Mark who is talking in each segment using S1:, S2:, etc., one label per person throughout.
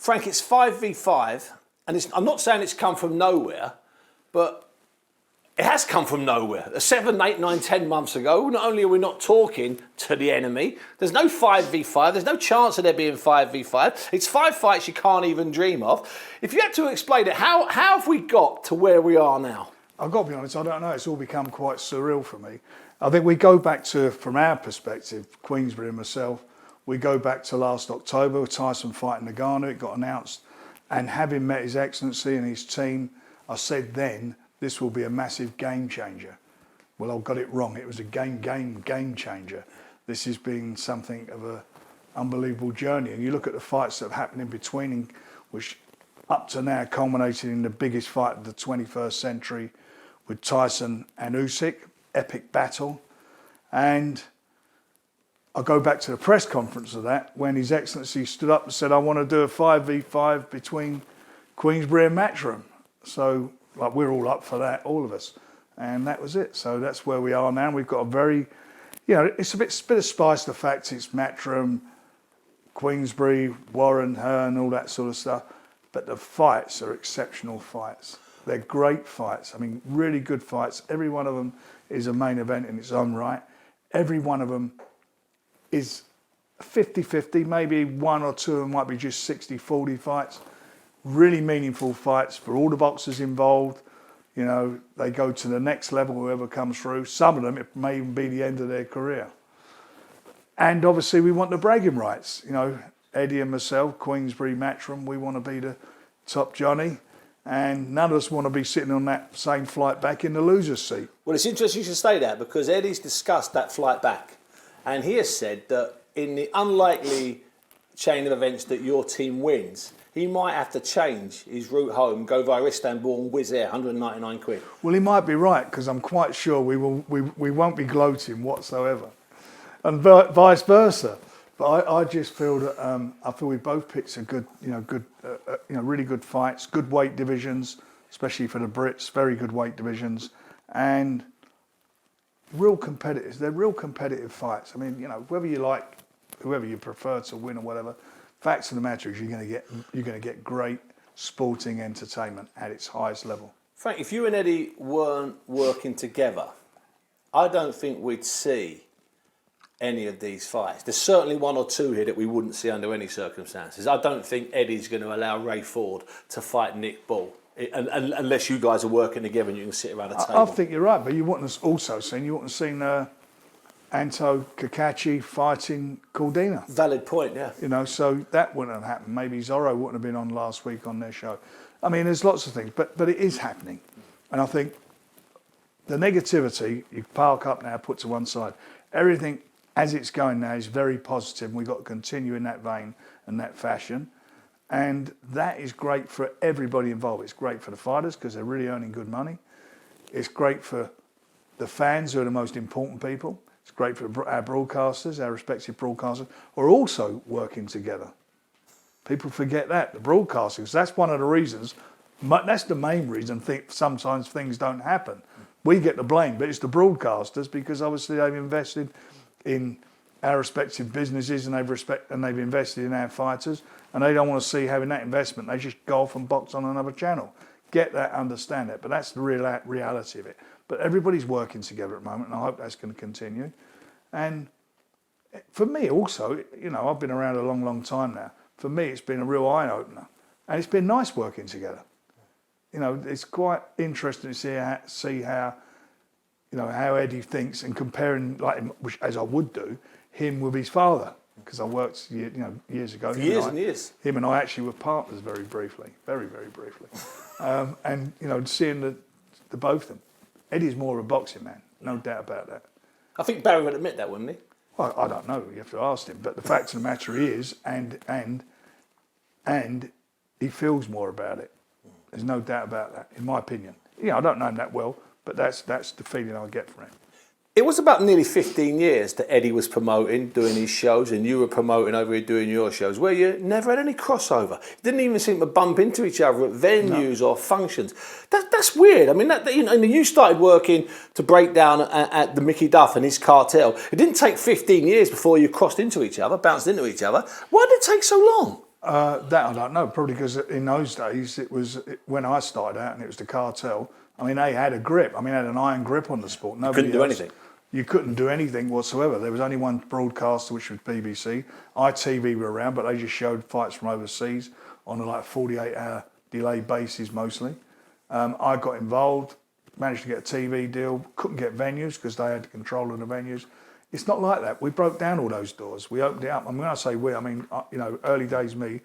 S1: Frank, it's 5v5, and I'm not saying it's come from nowhere, but it has come from nowhere. 7, 8, 9, 10 months ago, not only are we not talking to the enemy, there's no 5v5, there's no chance of there being 5v5. It's 5 fights you can't even dream of. If you had to explain it, how have we got to where we are now?
S2: I've got to be honest, I don't know. It's all become quite surreal for me. I think we go back to, from our perspective, Queensberry and myself, we go back to last October with Tyson fighting Nagano. It got announced. And having met His Excellency and his team, I said then, this will be a massive game changer. Well, I got it wrong. It was a game changer. This has been something of an unbelievable journey. And you look at the fights that have happened in between, which up to now culminated in the biggest fight of the 21st century with Tyson and Usyk, epic battle. And I go back to the press conference of that when His Excellency stood up and said, I want to do a 5v5 between Queensberry and Matchroom. So like we're all up for that, all of us. And that was it. So that's where we are now. We've got a very, it's a bit of spice, the fact it's Matchroom, Queensberry, Warren, Hearn, all that sort of stuff. But the fights are exceptional fights. They're great fights. I mean, really good fights. Every one of them is a main event in its own right. Every one of them is 50-50, maybe one or two of them might be just 60-40 fights. Really meaningful fights for all the boxers involved. They go to the next level, whoever comes through. Some of them, it may even be the end of their career. And obviously we want the bragging rights. Eddie and myself, Queensberry, Matchroom, we want to be the top Johnny. And none of us want to be sitting on that same flight back in the loser's seat.
S1: Well, it's interesting you should say that because Eddie's discussed that flight back. And he has said that in the unlikely chain of events that your team wins, he might have to change his route home, go via Istanbul and Wizz Air, 199 quid.
S2: Well, he might be right, because I'm quite sure we won't be gloating whatsoever. And vice versa. But I just feel that I feel we both picked some good, really good fights, good weight divisions, especially for the Brits, very good weight divisions, and real competitors. They're real competitive fights. I mean, whether you like whoever you prefer to win or whatever, facts of the matter is you're going to get great sporting entertainment at its highest level.
S1: Frank, if you and Eddie weren't working together, I don't think we'd see any of these fights. There's certainly one or two here that we wouldn't see under any circumstances. I don't think Eddie's going to allow Ray Ford to fight Nick Bull, unless you guys are working together and you can sit around a table.
S2: I think you're right, but you wouldn't have also seen Anto Kakachi fighting Caldina.
S1: Valid point, yeah.
S2: So that wouldn't have happened. Maybe Zorro wouldn't have been on last week on their show. I mean, there's lots of things, but it is happening. And I think the negativity, you park up now, put to one side. Everything as it's going now is very positive, and we've got to continue in that vein and that fashion. And that is great for everybody involved. It's great for the fighters because they're really earning good money. It's great for the fans, who are the most important people. It's great for our broadcasters, our respective broadcasters, are also working together. People forget that, the broadcasters. That's one of the reasons, that's the main reason sometimes things don't happen. We get the blame, but it's the broadcasters because obviously they've invested in our respective businesses and they've invested in our fighters, and they don't want to see having that investment. They just go off and box on another channel. Get that, understand it, but that's the reality of it. But everybody's working together at the moment, and I hope that's going to continue. And for me also, I've been around a long, long time now. For me, it's been a real eye-opener. And it's been nice working together. It's quite interesting to see how Eddie thinks, and comparing, which as I would do, him with his father. Because I worked, years ago.
S1: Years.
S2: Him and I actually were partners very briefly, very, very briefly. And seeing the both of them. Eddie's more of a boxing man, no doubt about that.
S1: I think Barry would admit that, wouldn't he?
S2: Well, I don't know. You have to ask him. But the fact of the matter is, and he feels more about it. There's no doubt about that, in my opinion. I don't know him that well, but that's the feeling I get from him.
S1: It was about nearly 15 years that Eddie was promoting, doing his shows, and you were promoting over here doing your shows, where you never had any crossover. You didn't even seem to bump into each other at venues or functions. That's weird. I mean, you started working to break down at the Mickey Duff and his cartel. It didn't take 15 years before you crossed into each other, bounced into each other. Why did it take so long?
S2: That I don't know. Probably because in those days when I started out and it was the cartel. I mean, they had a grip. I mean, they had an iron grip on the sport. Nobody
S1: Couldn't do
S2: else.
S1: anything.
S2: You couldn't do anything whatsoever. There was only one broadcaster, which was BBC. ITV were around, but they just showed fights from overseas on a 48-hour delay basis mostly. I got involved, managed to get a TV deal. Couldn't get venues because they had control of the venues. It's not like that. We broke down all those doors. We opened it up. And when I say we, I mean, early days me,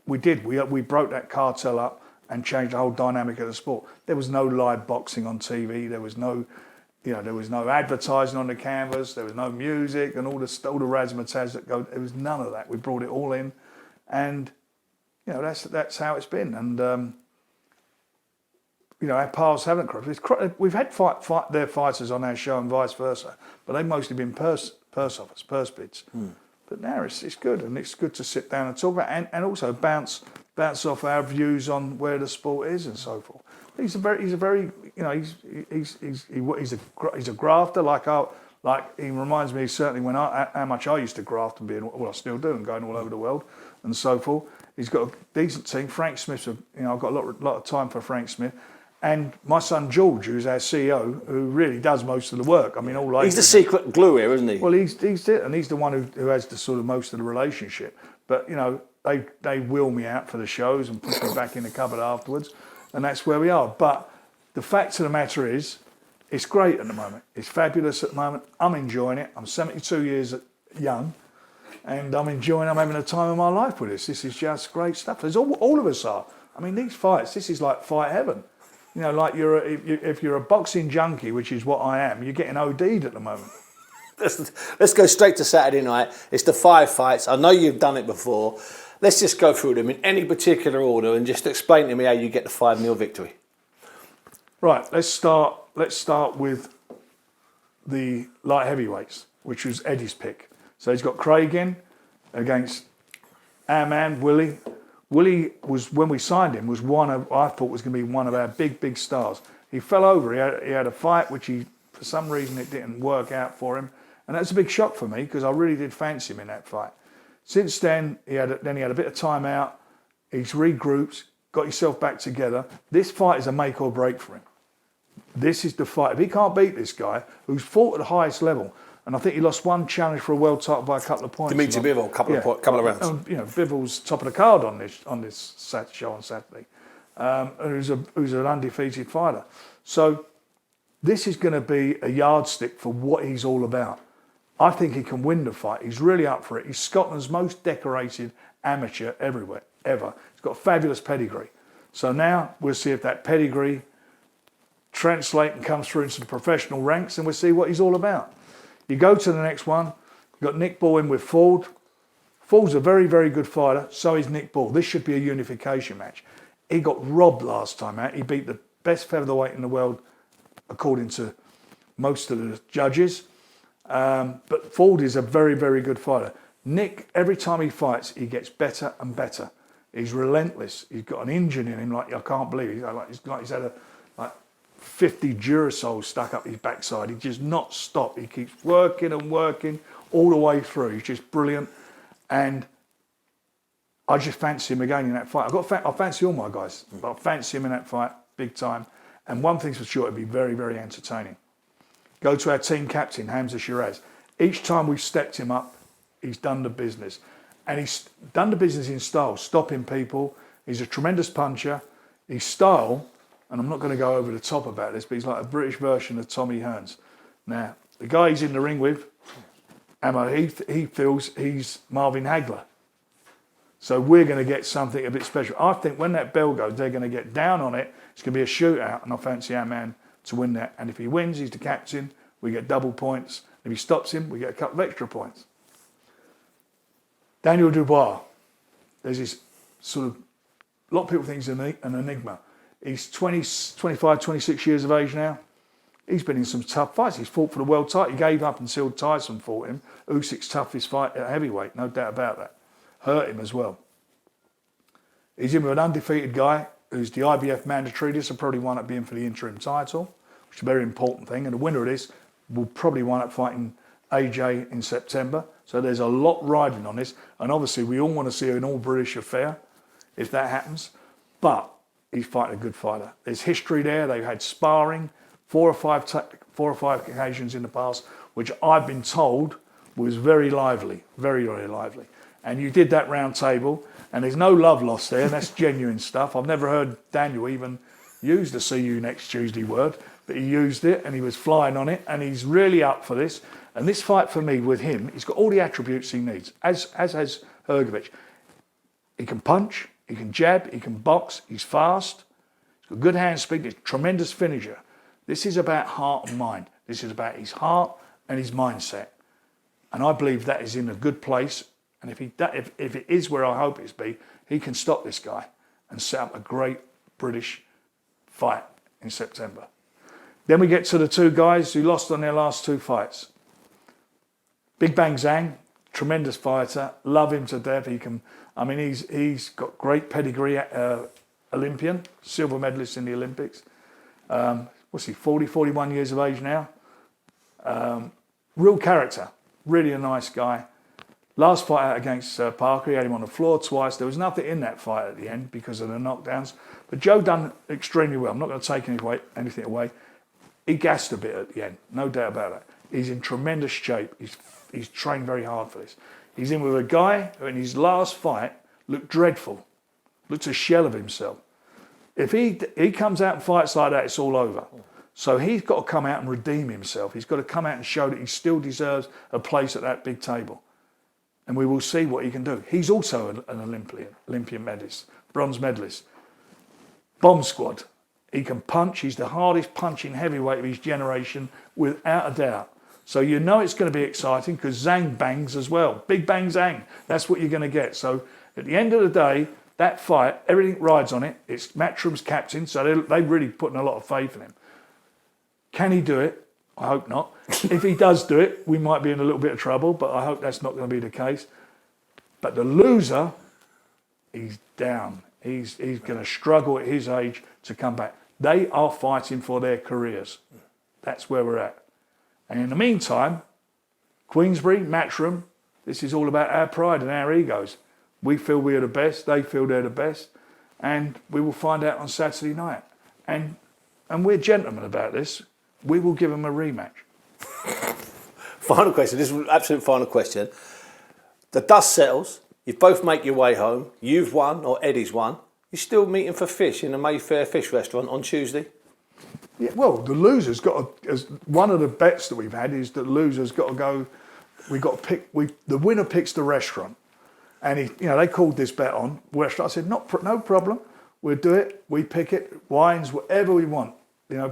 S2: we did. We broke that cartel up and changed the whole dynamic of the sport. There was no live boxing on TV. There was no, there was no advertising on the canvas. There was no music and all the razzmatazz that go. There was none of that. We brought it all in, and that's how it's been. And our paths haven't crossed. We've had their fighters on our show and vice versa, but they've mostly been purse offers, purse bids. But now it's good, and it's good to sit down and talk about, and also bounce off our views on where the sport is and so forth. He's a very he's a grafter. Like he reminds me certainly how much I used to graft and I still do, and going all over the world and so forth. He's got a decent team. Frank Smith's I've got a lot of time for Frank Smith. And my son George, who's our CEO, who really does most of the work. I mean,
S1: he's the secret glue here, isn't he?
S2: Well, he's it, and he's the one who has the sort of most of the relationship. But they wheel me out for the shows and put me back in the cupboard afterwards, and that's where we are. But the fact of the matter is, it's great at the moment. It's fabulous at the moment. I'm enjoying it. I'm 72 years young, and I'm having a time of my life with this. This is just great stuff. As all of us are. I mean, these fights. This is like fight heaven. Like if you're a boxing junkie, which is what I am, you're getting OD'd at the moment.
S1: Let's go straight to Saturday night. It's the 5 fights. I know you've done it before. Let's just go through them in any particular order and just explain to me how you get the 5-0 victory.
S2: Right. Let's start with the light heavyweights, which was Eddie's pick. So he's got Craig in against our man Willie. Willie was, when we signed him, I thought was going to be one of our big stars. He fell over. He had a fight which for some reason it didn't work out for him, and that's a big shock for me because I really did fancy him in that fight. Since then, he had a bit of time out. He's regrouped, got himself back together. This fight is a make or break for him. This is the fight. If he can't beat this guy, who's fought at the highest level, and I think he lost one challenge for a world title by a couple of points.
S1: Dimitri Bivol, couple of rounds.
S2: Bivol's top of the card on this show on Saturday, who's an undefeated fighter. So this is going to be a yardstick for what he's all about. I think he can win the fight. He's really up for it. He's Scotland's most decorated amateur ever. He's got a fabulous pedigree. So now we'll see if that pedigree translates and comes through into the professional ranks, and we'll see what he's all about. You go to the next one. You've got Nick Ball in with Ford. Ford's a very, very good fighter. So is Nick Ball. This should be a unification match. He got robbed last time out. He beat the best featherweight in the world, according to most of the judges. But Ford is a very, very good fighter. Nick, every time he fights, he gets better and better. He's relentless. He's got an engine in him like I can't believe it. He's had 50 Duracell stuck up his backside. He just not stop. He keeps working and working all the way through. He's just brilliant. And I just fancy him again in that fight. I fancy all my guys, but I fancy him in that fight big time. And one thing's for sure, it'll be very, very entertaining. Go to our team captain, Hamza Shiraz. Each time we've stepped him up, he's done the business. And he's done the business in style, stopping people. He's a tremendous puncher. His style, and I'm not going to go over the top about this, but he's like a British version of Tommy Hearns. Now, the guy he's in the ring with, he feels he's Marvin Hagler. So we're going to get something a bit special. I think when that bell goes, they're going to get down on it. It's going to be a shootout, and I fancy our man to win that. And if he wins, he's the captain. We get double points. If he stops him, we get a couple of extra points. Daniel Dubois. There's this sort of, a lot of people think he's an enigma. He's 25, 26 years of age now. He's been in some tough fights. He's fought for the world title. He gave up until Tyson fought him. Usyk's toughest fight at heavyweight, no doubt about that. Hurt him as well. He's in with an undefeated guy who's the IBF mandatory. This will probably wind up being for the interim title, which is a very important thing. And the winner of this will probably wind up fighting AJ in September. So there's a lot riding on this. And obviously we all want to see an all-British affair if that happens. But he's fighting a good fighter. There's history there. They've had sparring, four or five occasions in the past, which I've been told was very lively, very, very lively. And you did that round table, and there's no love lost there. That's genuine stuff. I've never heard Daniel even use the "see you next Tuesday" word, but he used it, and he was flying on it, and he's really up for this. And this fight for me with him, he's got all the attributes he needs, as has Hrgovic. He can punch, he can jab, he can box, he's fast, he's got good hand speed, he's a tremendous finisher. This is about heart and mind. This is about his heart and his mindset. And I believe that is in a good place. And if it is where I hope it's be, he can stop this guy and set up a great British fight in September. Then we get to the two guys who lost on their last two fights. Big Bang Zhang, tremendous fighter, love him to death. He's got great pedigree, Olympian, silver medalist in the Olympics. What's he, 40, 41 years of age now? Real character, really a nice guy. Last fight out against Parker, he had him on the floor twice. There was nothing in that fight at the end because of the knockdowns. But Joe done extremely well. I'm not going to take anything away. He gassed a bit at the end, no doubt about that. He's in tremendous shape. He's trained very hard for this. He's in with a guy who in his last fight looked dreadful, looked a shell of himself. If he comes out and fights like that, it's all over. So he's got to come out and redeem himself. He's got to come out and show that he still deserves a place at that big table. And we will see what he can do. He's also an Olympian medalist, bronze medalist. Bomb squad. He can punch. He's the hardest punching heavyweight of his generation, without a doubt. So you know it's going to be exciting because Zhang bangs as well. Big Bang Zhang. That's what you're going to get. So at the end of the day, that fight, everything rides on it. It's Matchroom's captain, so they're really putting a lot of faith in him. Can he do it? I hope not. If he does do it, we might be in a little bit of trouble, but I hope that's not going to be the case. But the loser, he's down. He's going to struggle at his age to come back. They are fighting for their careers. That's where we're at. And in the meantime, Queensberry, Matchroom, this is all about our pride and our egos. We feel we are the best, they feel they're the best, and we will find out on Saturday night. And we're gentlemen about this. We will give them a rematch.
S1: Final question. This is an absolute final question. The dust settles. You both make your way home. You've won, or Eddie's won. You're still meeting for fish in the Mayfair Fish Restaurant on Tuesday?
S2: Yeah, well, the loser's got to, as one of the bets that we've had is that the loser's got to go, the winner picks the restaurant. And they called this bet on restaurant. I said, no problem. We'll do it. We pick it, wines, whatever we want.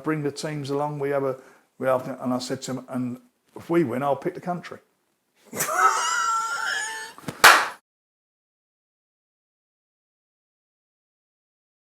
S2: Bring the teams along. And I said to him, and if we win, I'll pick the country.